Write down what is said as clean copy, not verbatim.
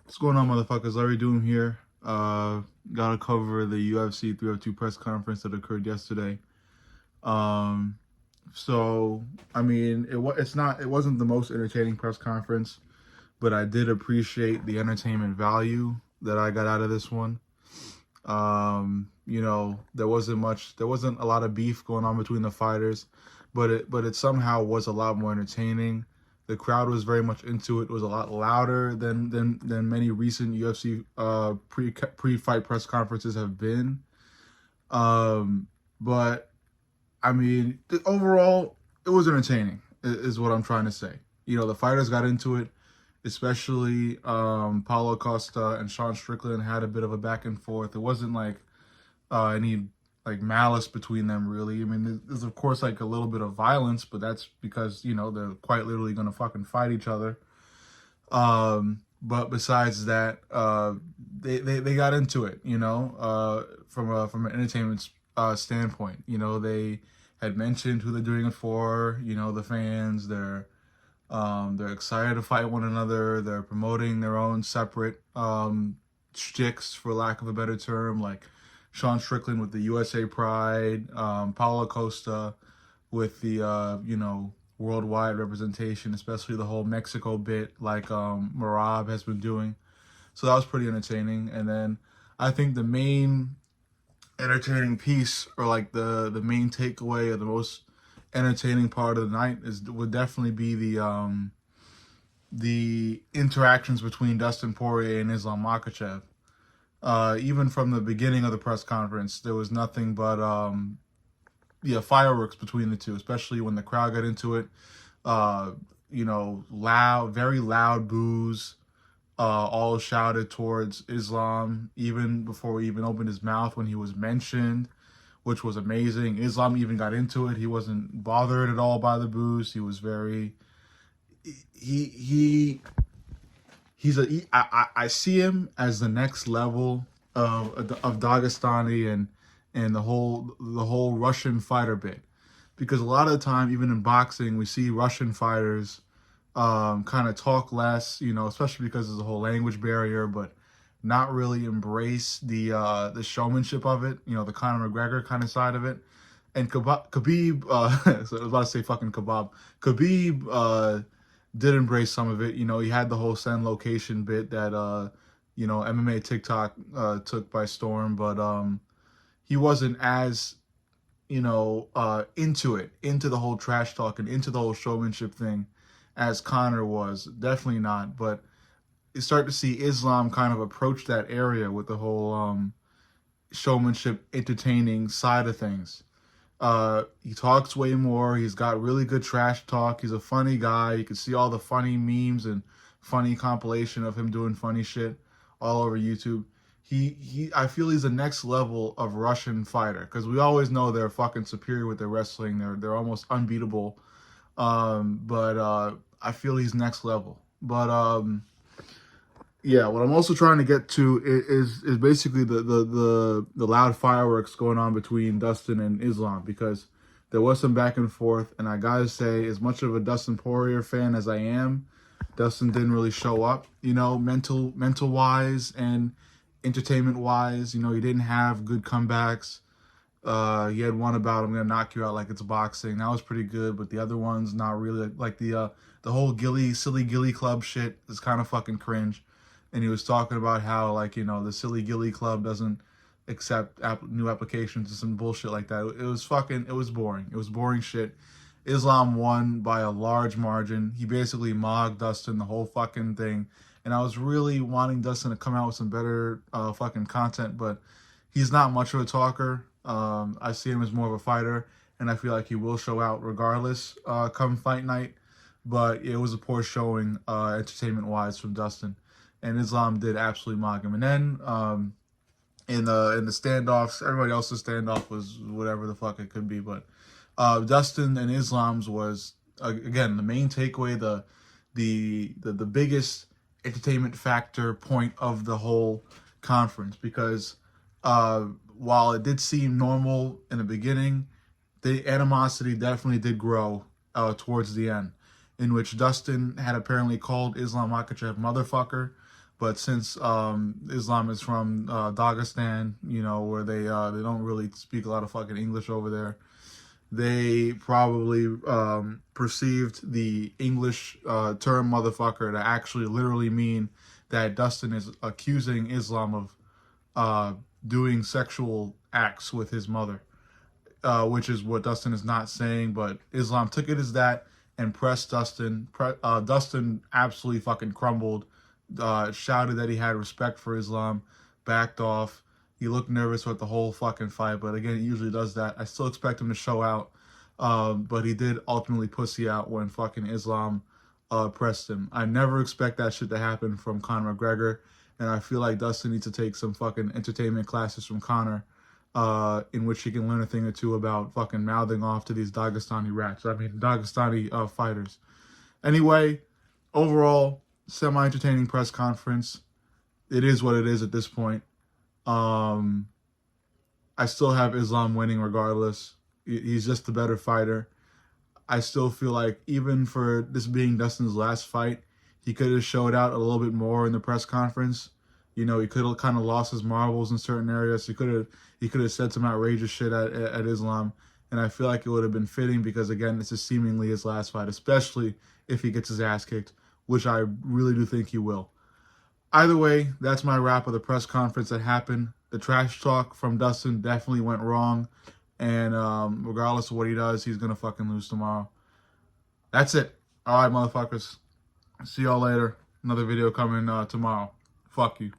What's going on, motherfuckers? Larry Doom here. Gotta cover the UFC 302 press conference that occurred yesterday. Um, so I mean, it wasn't the most entertaining press conference, but I did appreciate the entertainment value that I got out of this one. There wasn't a lot of beef going on between the fighters, but it somehow was a lot more entertaining. The crowd was very much into it. It was a lot louder than many recent UFC pre-fight press conferences have been. But I mean, overall, it was entertaining. Is what I'm trying to say. The fighters got into it, especially Paulo Costa and Sean Strickland had a bit of a back and forth. It wasn't like any like malice between them, really. I mean, there's of course like a little bit of violence, but that's because they're quite literally gonna fucking fight each other. But besides that, they got into it, from an entertainment standpoint. They had mentioned who they're doing it for. The fans. They're excited to fight one another. They're promoting their own separate shticks, for lack of a better term, like Sean Strickland with the USA Pride, Paulo Costa with the worldwide representation, especially the whole Mexico bit, like Marab has been doing. So that was pretty entertaining. And then I think the main entertaining piece, or like the main takeaway, or the most entertaining part of the night would definitely be the interactions between Dustin Poirier and Islam Makhachev. Even from the beginning of the press conference, there was nothing but fireworks between the two, especially when the crowd got into it. Loud, very loud boos, all shouted towards Islam, even before he even opened his mouth when he was mentioned, which was amazing. Islam even got into it. He wasn't bothered at all by the boos. He was very I see him as the next level of Dagestani and the whole Russian fighter bit, because a lot of the time, even in boxing, we see Russian fighters kind of talk less, especially because there's a whole language barrier, but not really embrace the showmanship of it, the Conor McGregor kind of side of it. And Khabib, so I was about to say fucking kebab. Khabib did embrace some of it. He had the whole send location bit that MMA TikTok took by storm, but he wasn't as into the whole trash talk and into the whole showmanship thing as Conor was. Definitely not. But you start to see Islam kind of approach that area with the whole showmanship, entertaining side of things. He talks way more. He's got really good trash talk. He's a funny guy. You can see all the funny memes and funny compilation of him doing funny shit all over YouTube. I feel he's the next level of Russian fighter, because we always know they're fucking superior with their wrestling. They're almost unbeatable. But I feel he's next level. But yeah, what I'm also trying to get to is basically the loud fireworks going on between Dustin and Islam, because there was some back and forth, and I gotta say, as much of a Dustin Poirier fan as I am, Dustin didn't really show up, mental wise and entertainment wise. He didn't have good comebacks. He had one about "I'm gonna knock you out like it's boxing." That was pretty good, but the other ones not really. Like the whole silly Gilly Club shit is kind of fucking cringe. And he was talking about how, like, the silly Gilly Club doesn't accept new applications and some bullshit like that. It was boring. It was boring shit. Islam won by a large margin. He basically mogged Dustin the whole fucking thing. And I was really wanting Dustin to come out with some better fucking content, but he's not much of a talker. I see him as more of a fighter, and I feel like he will show out regardless come fight night. But it was a poor showing entertainment-wise from Dustin. And Islam did absolutely mock him. And then in the standoffs, everybody else's standoff was whatever the fuck it could be. But Dustin and Islam's was again the main takeaway, the biggest entertainment factor point of the whole conference, because while it did seem normal in the beginning, the animosity definitely did grow towards the end, in which Dustin had apparently called Islam Makhachev motherfucker, But since Islam is from Dagestan, you know, where they don't really speak a lot of fucking English over there, they probably perceived the English term motherfucker to actually literally mean that Dustin is accusing Islam of uh, doing sexual acts with his mother, which is what Dustin is not saying. But Islam took it as that and pressed Dustin. Dustin absolutely fucking crumbled, shouted that he had respect for Islam, backed off. He looked nervous with the whole fucking fight, but again, he usually does that. I still expect him to show out, but he did ultimately pussy out when fucking Islam pressed him. I never expect that shit to happen from Conor McGregor, and I feel like Dustin needs to take some fucking entertainment classes from Conor, in which he can learn a thing or two about fucking mouthing off to these Dagestani fighters. Anyway, overall, semi-entertaining press conference. It is what it is at this point. I still have Islam winning regardless. He's just the better fighter. I still feel like even for this being Dustin's last fight, he could have showed out a little bit more in the press conference. You know, he could have kind of lost his marbles in certain areas. He could have said some outrageous shit at Islam, and I feel like it would have been fitting because again, this is seemingly his last fight, especially if he gets his ass kicked, which I really do think he will. Either way, that's my wrap of the press conference that happened. The trash talk from Dustin definitely went wrong. And regardless of what he does, he's going to fucking lose tomorrow. That's it. All right, motherfuckers. See y'all later. Another video coming tomorrow. Fuck you.